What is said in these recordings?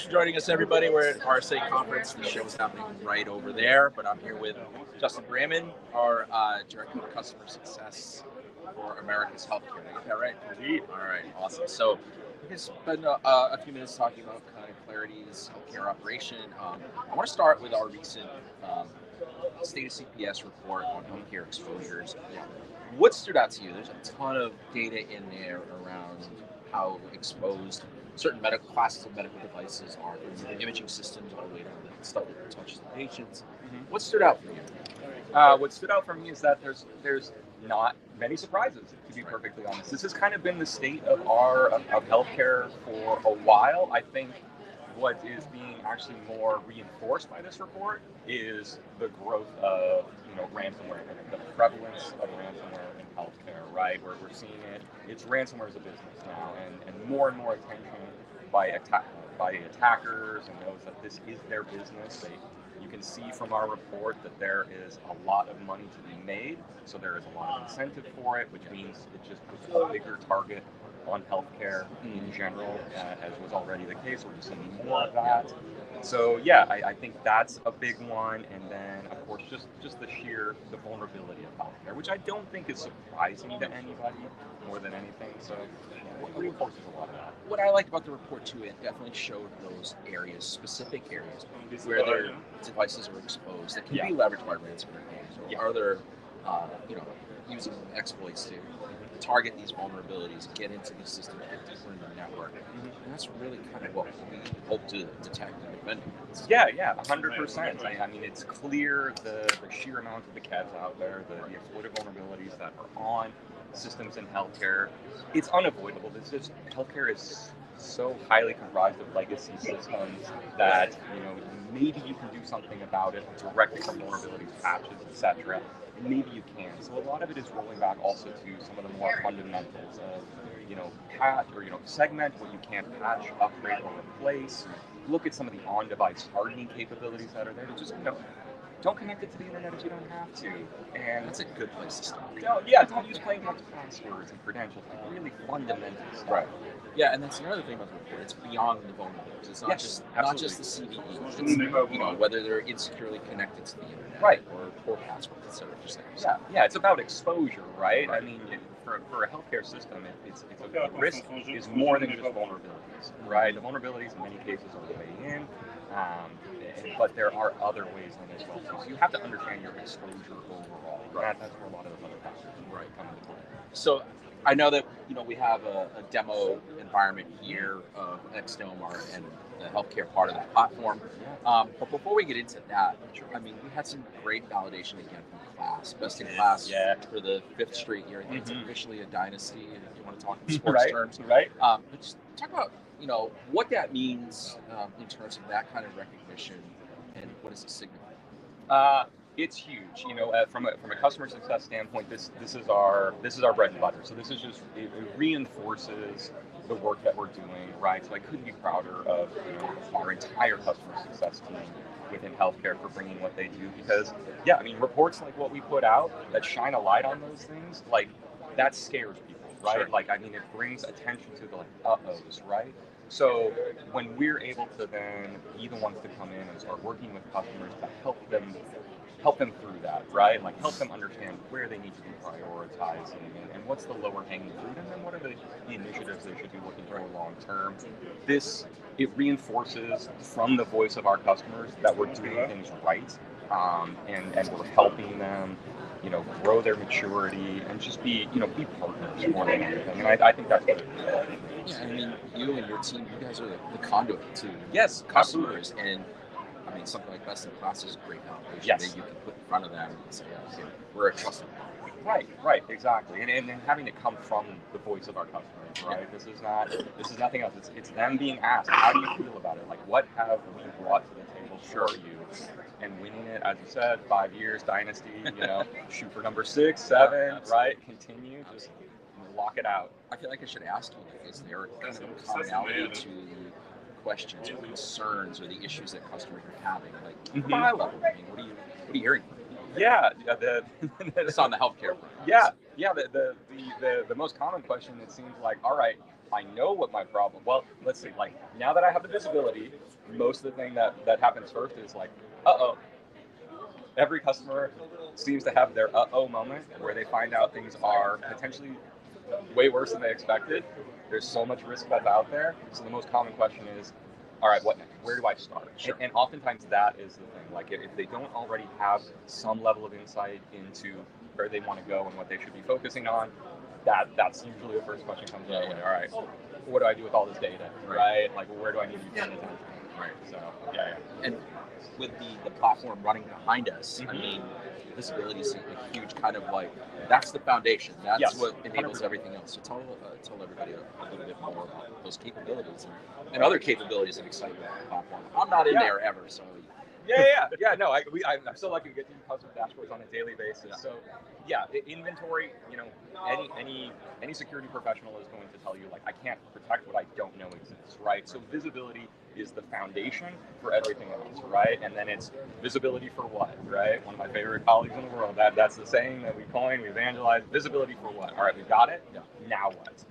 Thanks for joining us, everybody. We're at RSA conference. The show is happening right over there, but I'm here with Justin Braman, our Director of Customer Success for America's Healthcare. Did I get that right? Indeed. All right, awesome. So we're going to spend a few minutes talking about kind of Claroty's healthcare operation. I want to start with our recent State of CPS report on healthcare exposures. What stood out to you? There's a ton of data in there around how exposed certain medical classes of medical devices are, from the imaging systems all the way down to the stuff that touches the patients. Mm-hmm. What stood out for you? What stood out for me is that there's not many surprises, to be perfectly honest. This has kind of been the state of healthcare for a while. I think what is being actually more reinforced by this report is the growth of ransomware, the prevalence of ransomware in healthcare, right? We're seeing it. It's ransomware as a business now, and more attention by attackers and those that this is their business. You can see from our report that there is a lot of money to be made, so there is a lot of incentive for it, which means it just puts a bigger target on healthcare in general, as was already the case. We're just seeing more of that. So yeah, I think that's a big one, and then of course just the vulnerability of healthcare, which I don't think is surprising to anybody more than anything. So it reinforces a lot of that. What I liked about the report too, it definitely showed those areas, specific areas, where their devices are exposed that can be leveraged by ransomware gangs, or are there, using exploits to target these vulnerabilities, get into these systems, get deeper in the network. And that's really kind of what we hope to detect and defend against. Yeah, 100%. I mean, it's clear the sheer amount of the cats out there, the exploited vulnerabilities that are on systems in healthcare. It's unavoidable. Healthcare is so highly comprised of legacy systems that maybe you can do something about it, directly from vulnerabilities, patches, etc. Maybe you can. So a lot of it is rolling back also to some of the more fundamentals of, patch or, segment what you can't patch, upgrade, or replace. Look at some of the on-device hardening capabilities that are there to just, don't connect it to the internet if you don't have to. And that's a good place to start. Don't use plain text passwords and credentials. Like really fundamental stuff. Right. Yeah, and that's another thing about the report. It's beyond the vulnerabilities. It's not just the CVEs. It's whether they're insecurely connected to the internet, right, or passwords, etc. Yeah. It's about exposure, right? I mean, for a healthcare system, the risk is more than just vulnerabilities, right? The vulnerabilities in many cases are the way in. But there are other ways in as well. So you have to understand your exposure overall. Right. That's where a lot of those other factors come into play. So I know that we have a demo environment here of XDome and the healthcare part of the platform. But before we get into that, I mean, we had some great validation again from class, best in class for the 5th straight year. I think it's officially a dynasty, if you want to talk in sports terms. Right. But just talk about what that means in terms of that kind of recognition, and what does it signify? It's huge. From a customer success standpoint, this is our bread and butter. So this is just it reinforces the work that we're doing, right? So I couldn't be prouder of our entire customer success team within healthcare for bringing what they do, because reports like what we put out that shine a light on those things, like that scares people, right? Sure. Like, I mean, it brings attention to the uh-ohs, right? So when we're able to then be the ones to come in and start working with customers to help them through that, right? Like help them understand where they need to be prioritizing and what's the lower hanging fruit, and then what are the initiatives they should be looking for long term. It reinforces from the voice of our customers that we're doing things right, and we're helping them, grow their maturity and just be partners more than anything. And I think that's good. Yeah, I mean, you and your team, you guys are the conduit to customers, and I mean, something like best in class is great validation that you can put in front of them and say, we're a trusted partner. Right, exactly. And having it come from the voice of our customers, right? This is nothing else. It's them being asked, how do you feel about it? Like, what have we brought to the table for you? And winning it, as you said, 5 years, dynasty, shoot for number 6, 7, right? Continue, just lock it out. I feel like I should ask you, is there kind of a commonality to questions or concerns or the issues that customers are having? Like, from a high level, I mean, what are you hearing? It's on the healthcare front. Yeah. The most common question, it seems like, all right, I know what my problem. Well, let's see. Like now that I have the visibility, most of the thing that happens first is like, uh-oh. Every customer seems to have their uh-oh moment where they find out things are potentially way worse than they expected. There's so much risk that's out there. So the most common question is, all right, what next? Where do I start? Sure. And oftentimes that is the thing. Like if they don't already have some level of insight into where they want to go and what they should be focusing on, that's usually the first question comes up. All right, what do I do with all this data? Right? Like where do I need to be paying attention? Right. So yeah. And with the platform running behind us, I mean, visibility is a huge kind of like, that's the foundation. That's what enables 100%. Everything else. So tell everybody a little bit more about those capabilities and other capabilities that excite you about the platform. I'm not in there ever, so. Yeah. No, I'm so lucky to get to do custom dashboards on a daily basis. So, inventory. You know, any security professional is going to tell you like I can't protect what I don't know exists, right? So visibility is the foundation for everything else, right? And then it's visibility for what, right? One of my favorite colleagues in the world. That's the saying that we coined, we evangelized. Visibility for what? All right, we've got it. Now what?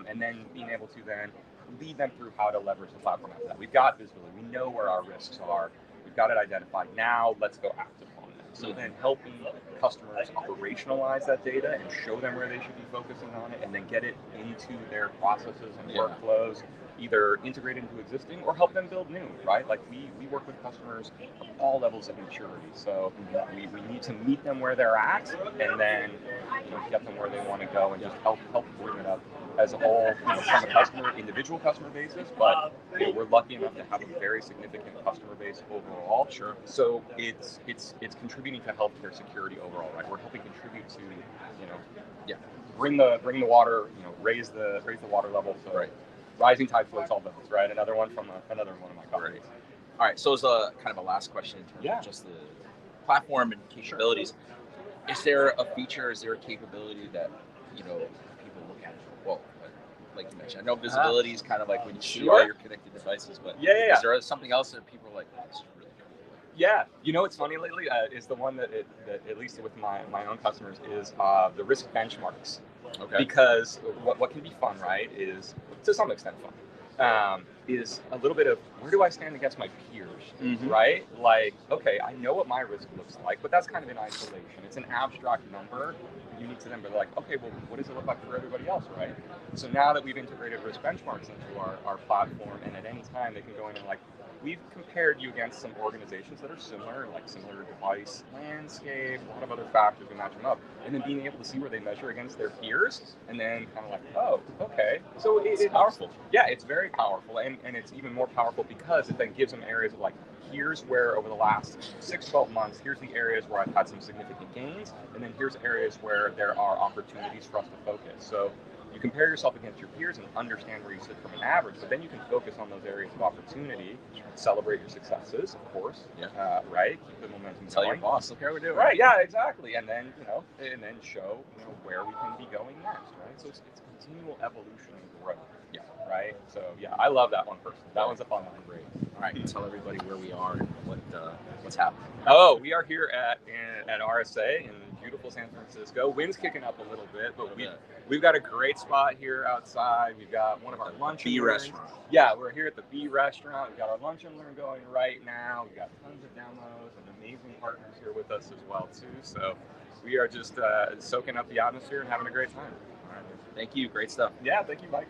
And then being able to then lead them through how to leverage the platform after that. We've got visibility. We know where our risks are. We've got it identified. Now let's go act upon them. So then helping customers operationalize that data and show them where they should be focusing on it and then get it into their processes and workflows, either integrate into existing or help them build new, right? Like we work with customers of all levels of maturity. So we need to meet them where they're at and then get them where they want to go and just help bring it up as a whole, from a individual customer basis, but we're lucky enough to have a very significant customer base overall. Sure. So it's contributing to healthcare security overall, right? We're helping contribute to, bring the water, raise the water level. So rising tide floats all boats, right? Another one from another one of my colleagues. All right. So as a kind of a last question in terms of just the platform and capabilities, is there a feature, is there a capability that people look at? Well, like you mentioned, I know visibility is kind of like when you see all your connected devices, but is there something else that people are like, oh, this is really cool? Yeah, what's funny lately is the one that at least with my own customers is the risk benchmarks. Okay. Because what can be fun, right, is to some extent fun, is a little bit of where do I stand against my peers, right? Like, okay, I know what my risk looks like, but that's kind of in isolation. It's an abstract number unique to them, but like, okay, well, what does it look like for everybody else, right? So now that we've integrated risk benchmarks into our platform, and at any time they can go in and like, we've compared you against some organizations that are similar, like similar device landscape, a lot of other factors to match them up, and then being able to see where they measure against their peers, and then kind of like, oh, okay. So it's powerful. Yeah, it's very powerful, and it's even more powerful because it then gives them areas of like, here's where over the last 6-12 months, here's the areas where I've had some significant gains, and then here's areas where there are opportunities for us to focus. So you compare yourself against your peers and understand where you sit from an average, but then you can focus on those areas of opportunity, celebrate your successes, of course, right? Keep the momentum Tell going. your boss, look how we're doing. Right, yeah, exactly. And then, and then show, where we can be going next, right? So it's continual evolution and growth. Yeah. Right? So, I love that one personally. That one's a fun one. Great. All right, tell everybody where we are and what's happening. Oh, we are here at RSA in beautiful San Francisco. Wind's kicking up a little bit, but we've got a great spot here outside. We've got one of our lunch and learns. Restaurant. Yeah, we're here at the B restaurant. We've got our lunch and learn going right now. We've got tons of demos and amazing partners here with us as well too. So we are just soaking up the atmosphere and having a great time. All right. Thank you. Great stuff. Yeah, thank you, Mike.